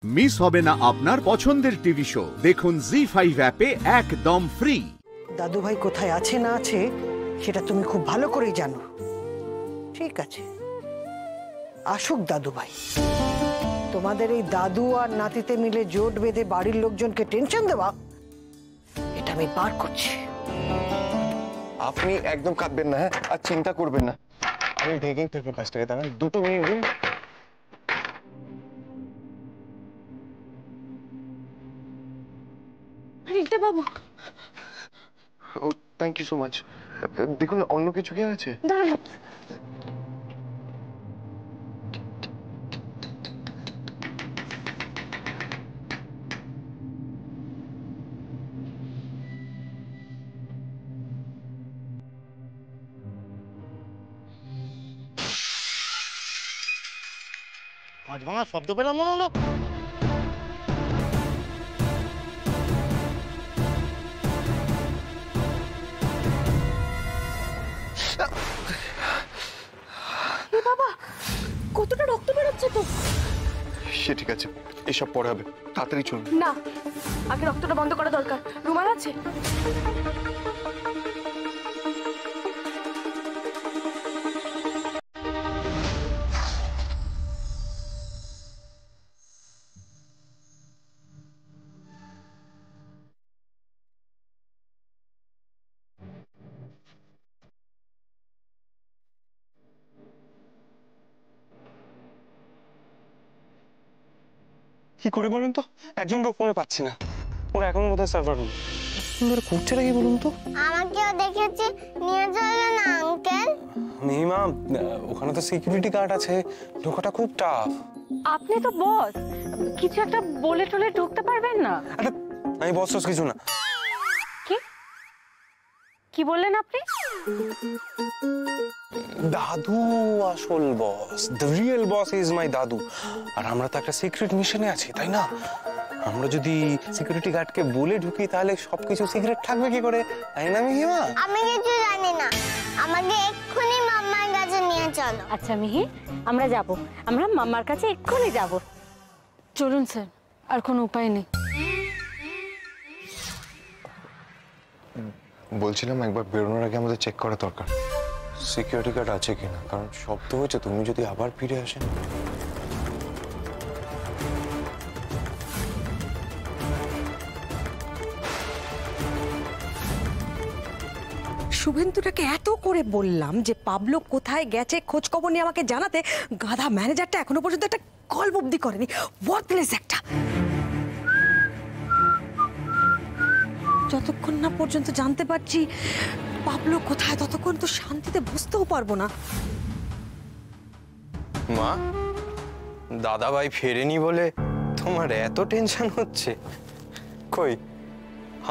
Miss হবে না আপনার পছন্দের টিভি শো। দেখুন জি5 অ্যাপে একদম ফ্রি। দাদু ভাই কোথায় আছে না আছে সেটা তুমি খুব ভালো করেই জানো। ঠিক আছে, আসুক দাদু ভাই। তোমাদের এই দাদু আর নাতিতে মিলে জোট বেঁধে বাড়ির লোকজনকে টেনশন দেওয়া, এটা আমি বার করছি। আপনি একদম কাঁদবেন না, হ্যাঁ, আর চিন্তা করবেন না। আমি ঢেকেই থাকবো কাজটাকে, তাই না? 2 মিনিট দিন। রিক্তা বাবু, ও থ্যাংক ইউ সো মাচ। দেখুন অন্য কিছু কি আছে? দাঁড়ান। আজ ভাঙা শব্দ পেলাম মনে হলো। বাবা, কতটা রক্ত বেরোচ্ছে তো। সে ঠিক আছে, এসব পরে হবে, তাড়াতাড়ি চলুন। না, আগে রক্তটা বন্ধ করা দরকার। রুমাল আছে? কি করে বলুন তো, একজন লোক ফোনে পাচ্ছি না। ওরা এখন কোথায় সার্ভার রুম করছে কি বলুন তো? আমাকেও দেখেছি, নিয়ে চলো না আঙ্কেল। মিহিমা, ওখানে তো সিকিউরিটি গার্ড আছে, ঢোকাটা খুব টাফ। আপনি তো বস, কিছু একটা বলে টলে ঢুকতে পারবেন না? আরে আমি বস কিছু না। কি বললেন আপনি? দাদু আসল boss, the real boss is my দাদু। আর আমরা তো একটা সিক্রেট মিশনে আছি, তাই না? আমরা যদি সিকিউরিটি গার্ডকে বলে ঢুকি তাহলে সবকিছু সিক্রেট থাকবে কি করে, তাই না মিহিমা? আমি কিছু জানি না, আমাকে এক্ষুনি মাম্মার কাছে নিয়ে চলো। আচ্ছা মিহি, আমরা যাব, আমরা মাম্মার কাছে এক্ষুনি যাব। চলুন স্যার, আর কোনো উপায় নেই। বলছিলাম একবার বেরোনোর আগে আমাদের চেক করা দরকার, সিকিউরিটি গার্ড আছে কিনা, কারণ শব্দ হয়েছে, তুমি যদি আবার ফিরে আসেন। শুভেন্দুটাকে এত করে বললাম যে পাবলো কোথায় গেছে খোঁজ খবর নিয়ে আমাকে জানাতে, গাধা ম্যানেজারটা এখনো পর্যন্ত একটা কল অবধি করেনি। ওয়ার্থলেস একটা। যতক্ষণ না পর্যন্ত জানতে পারছি পাবলো কোথায়, ততক্ষণ তো শান্তিতে বুঝতেও পারবো না। মা, দাদা ভাই ফেরেনি বলে তোমার এত টেনশন হচ্ছে? কই,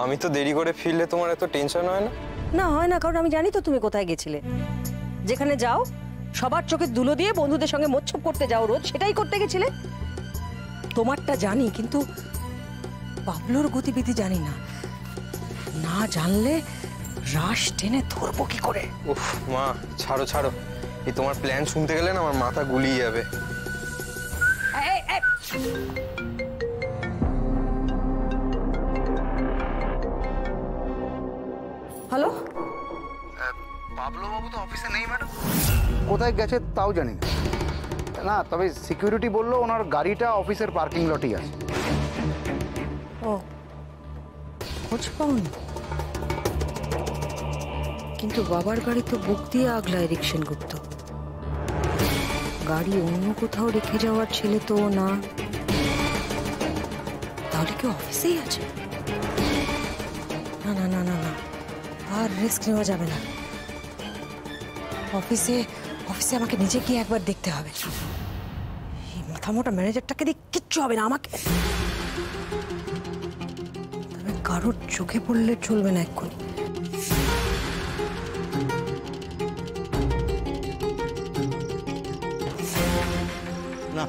আমি তো দেরি করে ফিরলে তোমার এত টেনশন হয় না? না হয় না, কারণ আমি জানি তো তুমি কোথায় গেছিলে। যেখানে যাও সবার চোখে ধুলো দিয়ে বন্ধুদের সঙ্গে মোচ্ছপ করতে যাও রোজ, সেটাই করতে গেছিলে। তোমারটা জানি, কিন্তু পাবলোর গতিবিধি জানি না। না জানলে রাশ টেনে ধরবো কি করে? উফ মা, ছাড়ো ছাড়ো, এই তোমার প্ল্যান শুনতে গেলে না আমার মাথা গুলিয়ে যাবে। হ্যালো, পাবলো বাবু তো অফিসে নেই ম্যাডাম। কোথায় গেছে তাও জানি না। না, তবে সিকিউরিটি বললো ওনার গাড়িটা অফিসের পার্কিং লটেই আছে। ও খোঁজ পাওনি? কিন্তু বাবার গাড়ি তো বুক দিয়ে আগলায় রিকশন গুপ্ত। গাড়ি অন্য কোথাও রেখে যাওয়ার ছেলে তো না, তাহলে কি অফিসেই আছে? না না না না না, আর রিস্ক নেওয়া যাবে না। অফিসে আমাকে নিজে গিয়ে একবার দেখতে হবে। এই মাথা মোটা ম্যানেজারটাকে দিয়ে কিচ্ছু হবে না আমাকে। তবে কারোর চোখে পড়লে চলবে না এক্ষুনি। না,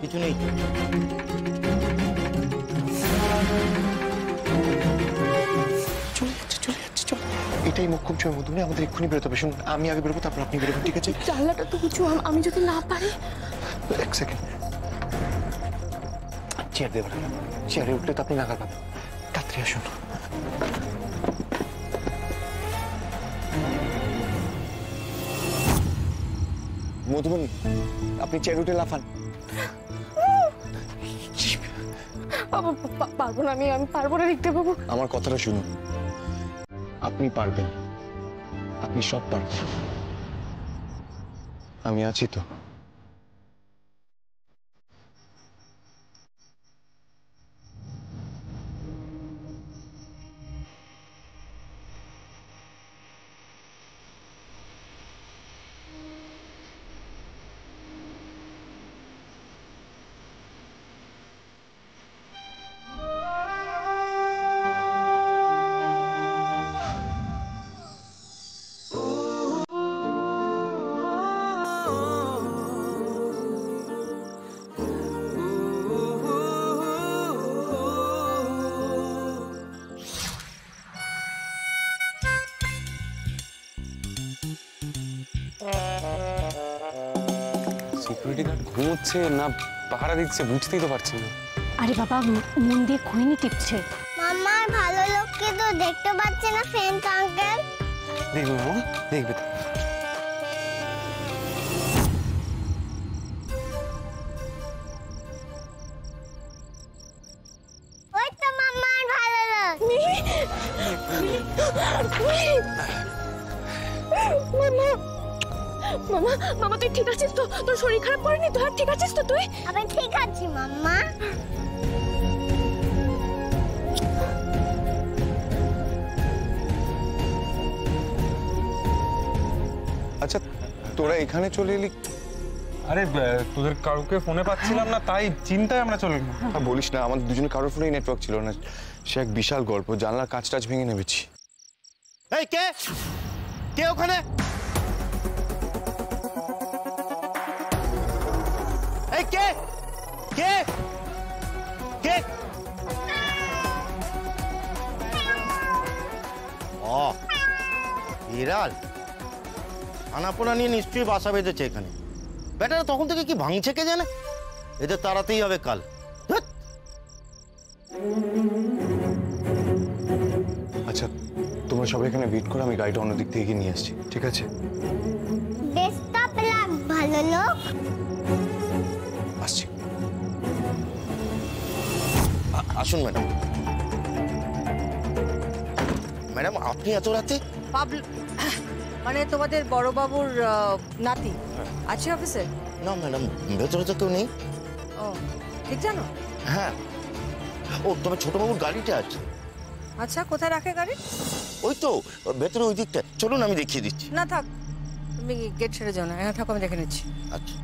কিছু নেই। চলে যাচ্ছে চল। এটাই মোক্ষম সময় মধুমণি, আমাদের এক্ষুনি বেরোতে হবে। শুনুন, আমি আগে বেরোবো, তারপর আপনি বেরোবেন, ঠিক আছে? জানলাটা তো কিছু, আমি যদি না পারি। এক সেকেন্ড। চেয়ার দেবেন না, চেয়ারে উঠলে তো আপনি নাগাল পাবেন। তাড়াতাড়ি আসুন। মধুবনী, আপনি চেয়ার উঠে লাফান। পারবো না, আমি পারবো না লিখতে বাবু। আমার কথাটা শুনুন, আপনি পারবেন, আপনি সব পারবেন, আমি আছি তো। সিকিউরিটি গার্ড ঘুমোচ্ছে না পাহারা দিচ্ছে বুঝতেই তো পারছি না। আরে বাবা, মন দিয়ে খৈনি টিপছে। মামার ভালো লোককে তো দেখতে পাচ্ছে না ফ্রেন্ড আঙ্কেল। দেখবে মামা, দেখবে তো। ওই তো মামার ভালো লোক। মামা, মামা তুই ঠিক আছিস তো? তোর শরীর খারাপ করেনি তো? ঠিক আছিস তো তুই? আমি ঠিক আছি মাম্মা। আচ্ছা, তোরা এখানে চলে এলি? আরে তোদের কাউকে ফোনে পাচ্ছিলাম না, তাই চিন্তায় আমরা চলে এলাম। বলিস না, আমাদের দুজনের কারোর ফোনেই নেটওয়ার্ক ছিল না। সে এক বিশাল গল্প, জানলার কাঁচ টাচ ভেঙে নেমেছি। এই কে কে ওখানে? এই কে কে কে? ও বিড়াল, আনাপোনা নিয়ে নিশ্চয়ই বাসা বেঁধেছে এখানে। বেটারা তখন থেকে কি ভাঙছে কে জানে। এদের তাড়াতেই হবে কাল। ধ্যাৎ। আচ্ছা, তোমরা সবাই এখানে ওয়েট করো, আমি গাড়িটা অন্য দিক থেকে গিয়ে নিয়ে আসছি, ঠিক আছে? বেস্ট অফ লাক ভালো লোক। আসছি। আসুন ম্যাডাম। ম্যাডাম আপনি এত রাতে? পাবলো মানে তোমাদের বড়বাবুর নাতি আছে অফিসে? না ম্যাডাম, ভেতরে তো কেউ নেই। ও ঠিক জানো? হ্যাঁ, ও তবে ছোটবাবুর গাড়িটা আছে। আচ্ছা, কোথায় রাখে গাড়ি? ওই তো ভেতরে ওই দিকটা, চলুন আমি দেখিয়ে দিচ্ছি। না থাক, তুমি গেট ছেড়ে যাও না, এখানে থাকো, আমি দেখে নিচ্ছি। আচ্ছা।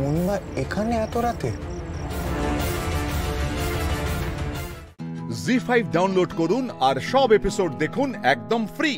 মনিমা এখানে এত রাতে? জি5 ডাউনলোড করুন আর সব এপিসোড দেখুন একদম ফ্রি।